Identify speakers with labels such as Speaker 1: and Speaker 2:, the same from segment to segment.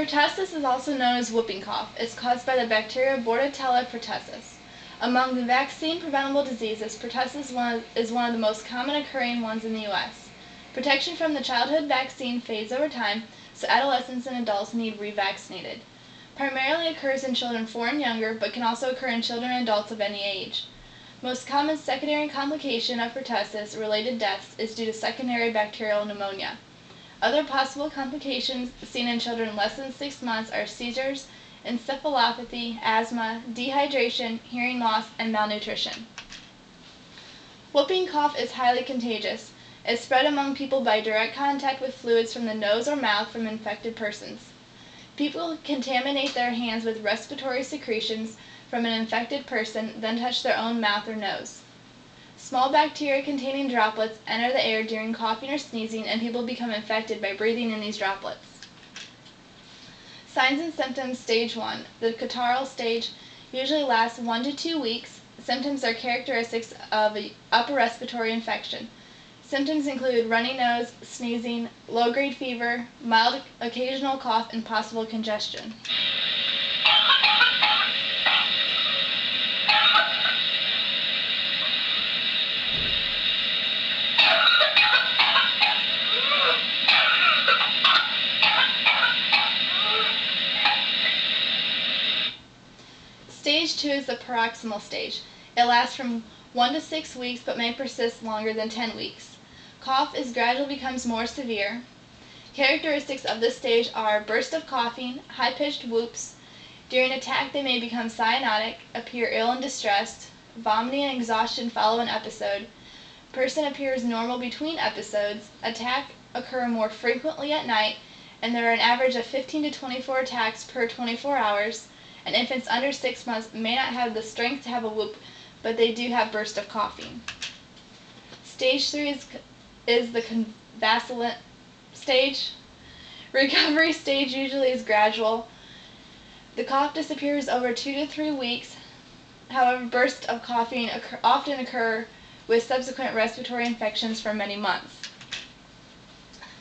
Speaker 1: Pertussis is also known as whooping cough. It's caused by the bacteria Bordetella pertussis. Among the vaccine-preventable diseases, pertussis is one of the most common occurring ones in the U.S. Protection from the childhood vaccine fades over time, so adolescents and adults need revaccinated. Primarily occurs in children 4 and younger, but can also occur in children and adults of any age. Most common secondary complication of pertussis-related deaths is due to secondary bacterial pneumonia. Other possible complications seen in children less than 6 months are seizures, encephalopathy, asthma, dehydration, hearing loss, and malnutrition. Whooping cough is highly contagious. It's spread among people by direct contact with fluids from the nose or mouth from infected persons. People contaminate their hands with respiratory secretions from an infected person, then touch their own mouth or nose. Small bacteria containing droplets enter the air during coughing or sneezing, and people become infected by breathing in these droplets. Signs and symptoms, Stage 1. The catarrhal stage usually lasts 1 to 2 weeks. Symptoms are characteristics of an upper respiratory infection. Symptoms include runny nose, sneezing, low-grade fever, mild occasional cough, and possible congestion. Stage 2 is the paroxysmal stage. It lasts from 1 to 6 weeks but may persist longer than 10 weeks. Cough gradually becomes more severe. Characteristics of this stage are bursts of coughing, high-pitched whoops. During attack they may become cyanotic, appear ill and distressed. Vomiting and exhaustion follow an episode. Person appears normal between episodes. Attacks occur more frequently at night, and there are an average of 15 to 24 attacks per 24 hours. And infants under 6 months may not have the strength to have a whoop, but they do have bursts of coughing. Stage 3 is the convalescent stage. Recovery stage usually is gradual. The cough disappears over 2 to 3 weeks. However, bursts of coughing often occur with subsequent respiratory infections for many months.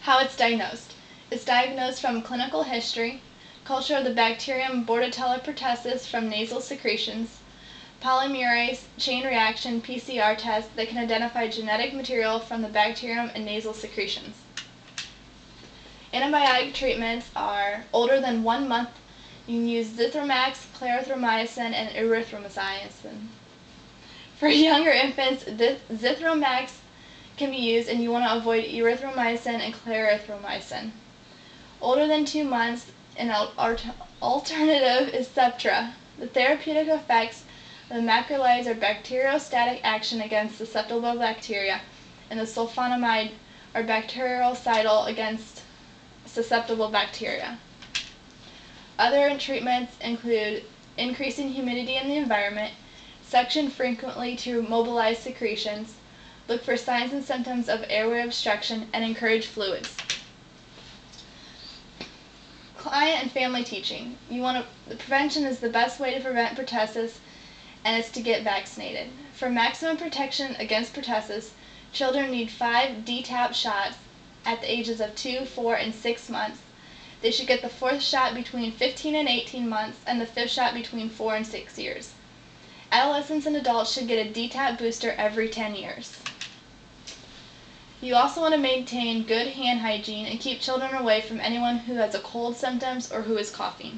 Speaker 1: How it's diagnosed. It's diagnosed from clinical history, culture of the bacterium Bordetella pertussis from nasal secretions, polymerase chain reaction PCR test that can identify genetic material from the bacterium and nasal secretions. Antibiotic treatments are older than 1 month. You can use zithromax, clarithromycin, and erythromycin. For younger infants, zithromax can be used, and you want to avoid erythromycin and clarithromycin. Older than 2 months, an alternative is Septra. The therapeutic effects of the macrolides are bacteriostatic action against susceptible bacteria, and the sulfonamide are bactericidal against susceptible bacteria. Other treatments include increasing humidity in the environment, suction frequently to mobilize secretions, look for signs and symptoms of airway obstruction, and encourage fluids. Client and family teaching. The prevention is the best way to prevent pertussis, and it's to get vaccinated. For maximum protection against pertussis, children need 5 DTaP shots at the ages of 2, 4, and 6 months. They should get the 4th shot between 15 and 18 months, and the 5th shot between 4 and 6 years. Adolescents and adults should get a DTaP booster every 10 years. You also want to maintain good hand hygiene and keep children away from anyone who has a cold symptoms or who is coughing.